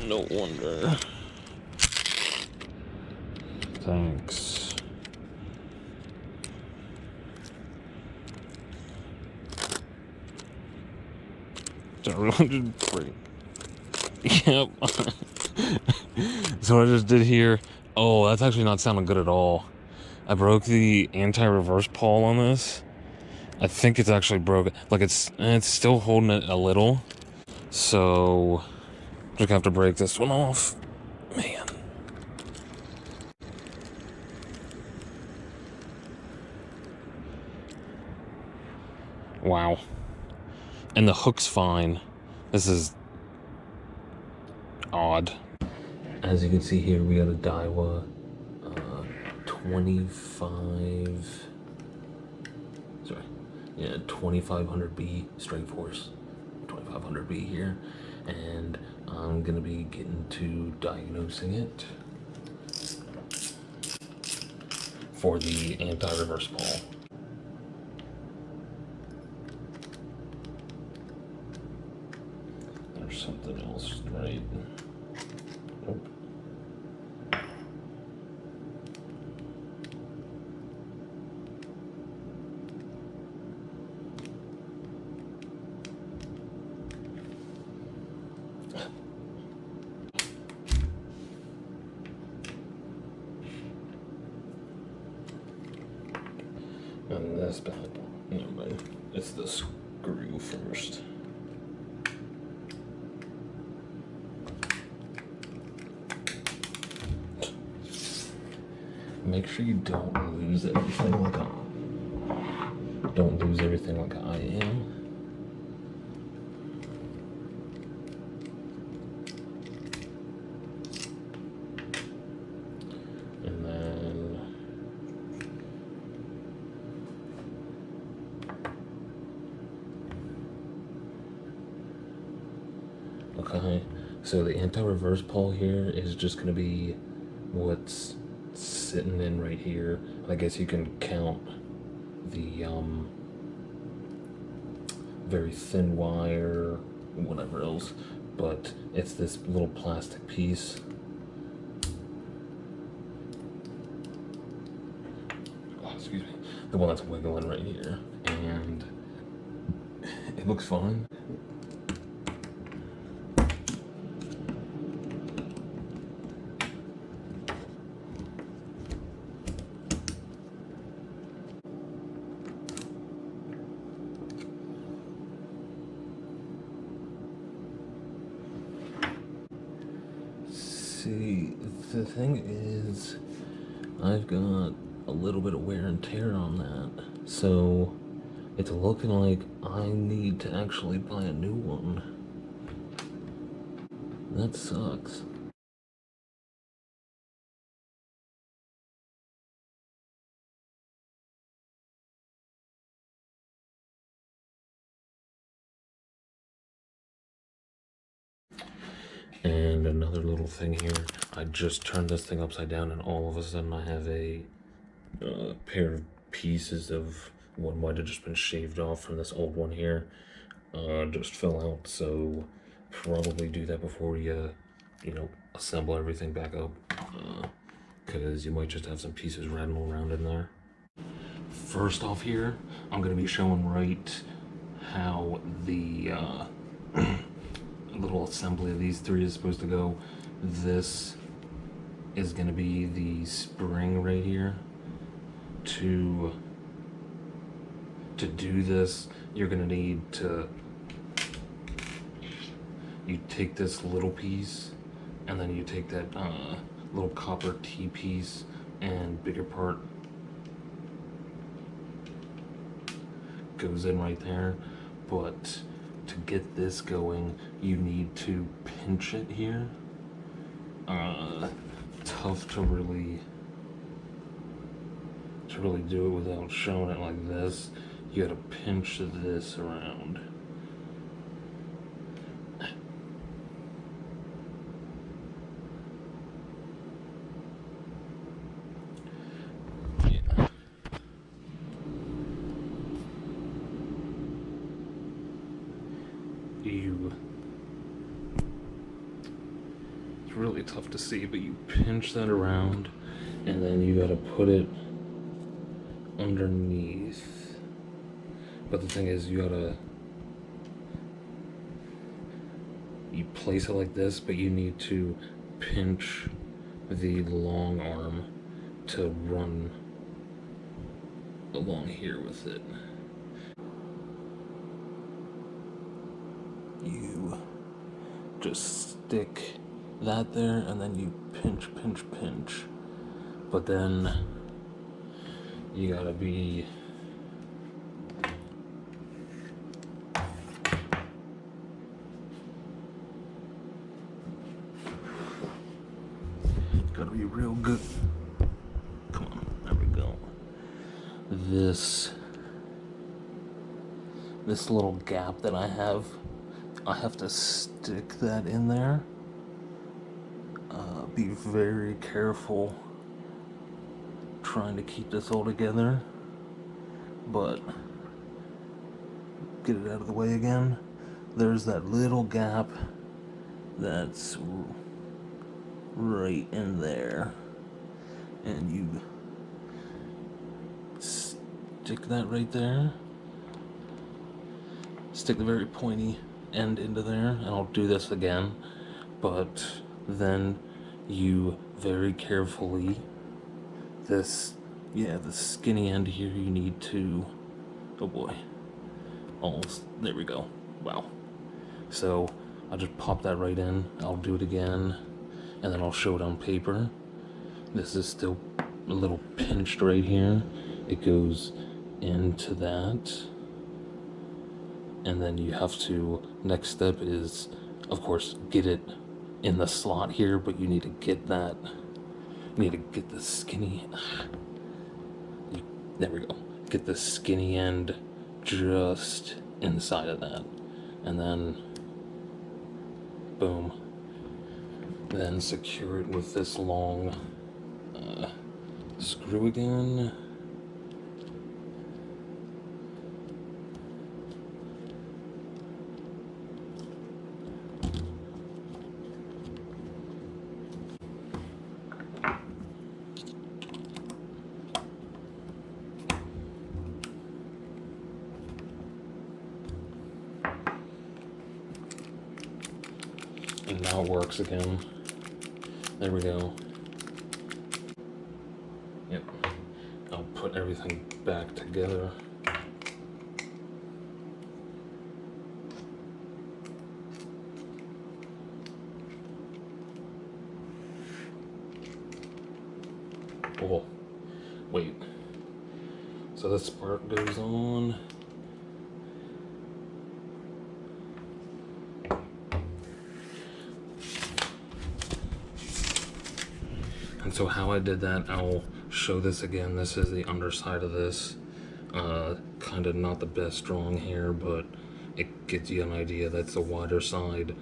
No wonder. Thanks. Did I really just break? Yep. So what I just did here, oh, that's actually not sounding good at all. I broke the anti-reverse pawl on this. I think it's actually broken. Like it's still holding it a little. So just gonna have to break this one off. Man. Wow. And the hook's fine. This is odd. As you can see here, we got a Daiwa 2500b Strikeforce 2500b here, and I'm gonna be getting to diagnosing it for the anti-reverse pawl. There's something else, right? Nope. And this bad, no, but it's the screw first. Make sure you don't lose everything like I am. And then okay, so the anti-reverse pawl here is just gonna be what's sitting in right here. I guess you can count the very thin wire, whatever else, but it's this little plastic piece. Oh, excuse me. The one that's wiggling right here, and it looks fine. See, the thing is, I've got a little bit of wear and tear on that, so it's looking like I need to actually buy a new one. That sucks. And another little thing here, I just turned this thing upside down and all of a sudden I have a pair of pieces of what might have just been shaved off from this old one here. Just fell out, so probably do that before you assemble everything back up, because you might just have some pieces rattling around in there. First off here, I'm going to be showing right how the little assembly of these three is supposed to go. This is going to be the spring right here. To do this, you're going to need to, you take this little piece and then you take that little copper T piece and bigger part goes in right there, but to get this going you need to pinch it here. Tough to really do it without showing it like this. You gotta pinch this around. It's really tough to see, but you pinch that around, and then you gotta put it underneath. But the thing is, you place it like this, but you need to pinch the long arm to run along here with it. You just stick that there, and then you pinch, pinch, pinch. But then you gotta be real good. Come on, there we go. This little gap that I have to stick that in there. Be very careful trying to keep this all together, but get it out of the way again. There's that little gap that's right in there, and you stick that right there. Stick the very pointy end into there, and I'll do this again, but then you very carefully, the skinny end here, you need to, oh boy, almost, there we go, wow. So I'll just pop that right in, I'll do it again, and then I'll show it on paper. This is still a little pinched right here. It goes into that. And then you have to, next step is, of course, get it in the slot here, but you need to get that, you need to get the skinny, there we go. Get the skinny end just inside of that. And then, boom. Then secure it with this long screw again. And now it works again. There we go. Yep. I'll put everything back together. Oh, wait. So the spark goes on. And so how I did that, I'll show this again. This is the underside of this. Kind of not the best drawing here, but it gives you an idea. That's the wider side.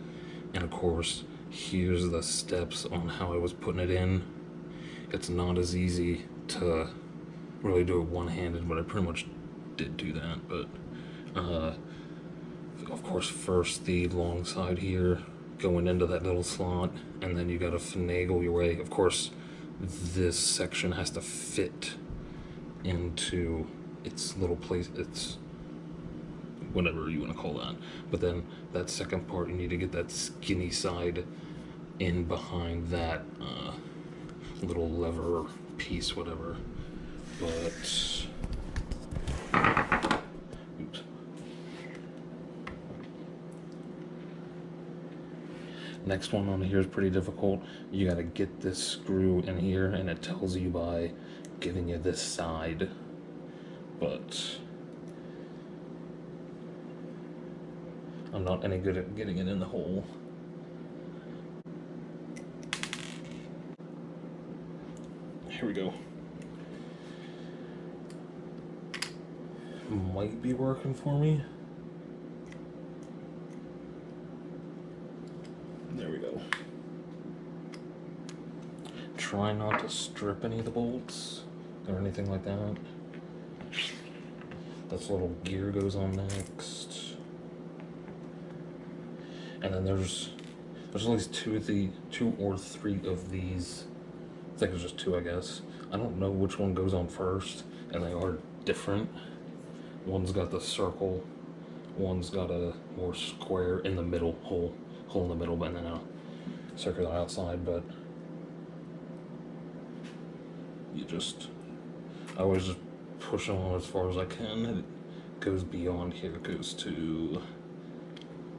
And of course, here's the steps on how I was putting it in. It's not as easy to really do it one-handed, but I pretty much did do that. But of course, first the long side here going into that little slot, and then you got to finagle your way. Of course, this section has to fit into its little place, its whatever you want to call that. But then that second part, you need to get that skinny side in behind that little lever piece, whatever. But oops. Next one on here is pretty difficult. You gotta get this screw in here, and it tells you by giving you this side, but I'm not any good at getting it in the hole. Here we go. Might be working for me. There we go. Try not to strip any of the bolts or anything like that. This little gear goes on next. And then there's There's at least two or three of these. I think it's just two, I guess. I don't know which one goes on first, and they are different. One's got the circle, one's got a more square in the middle, hole in the middle, and then a circular outside. But I always just push on as far as I can. It goes beyond here. It goes to,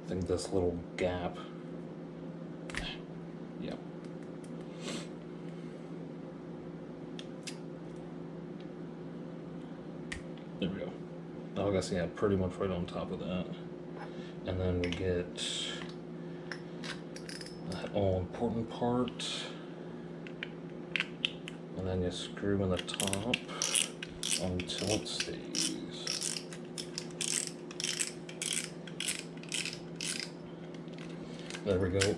I think, this little gap. Yeah. There we go. I guess, yeah, pretty much right on top of that. And then we get that all-important part. And then you screw in the top until it stays. There we go.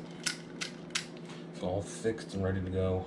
It's all fixed and ready to go.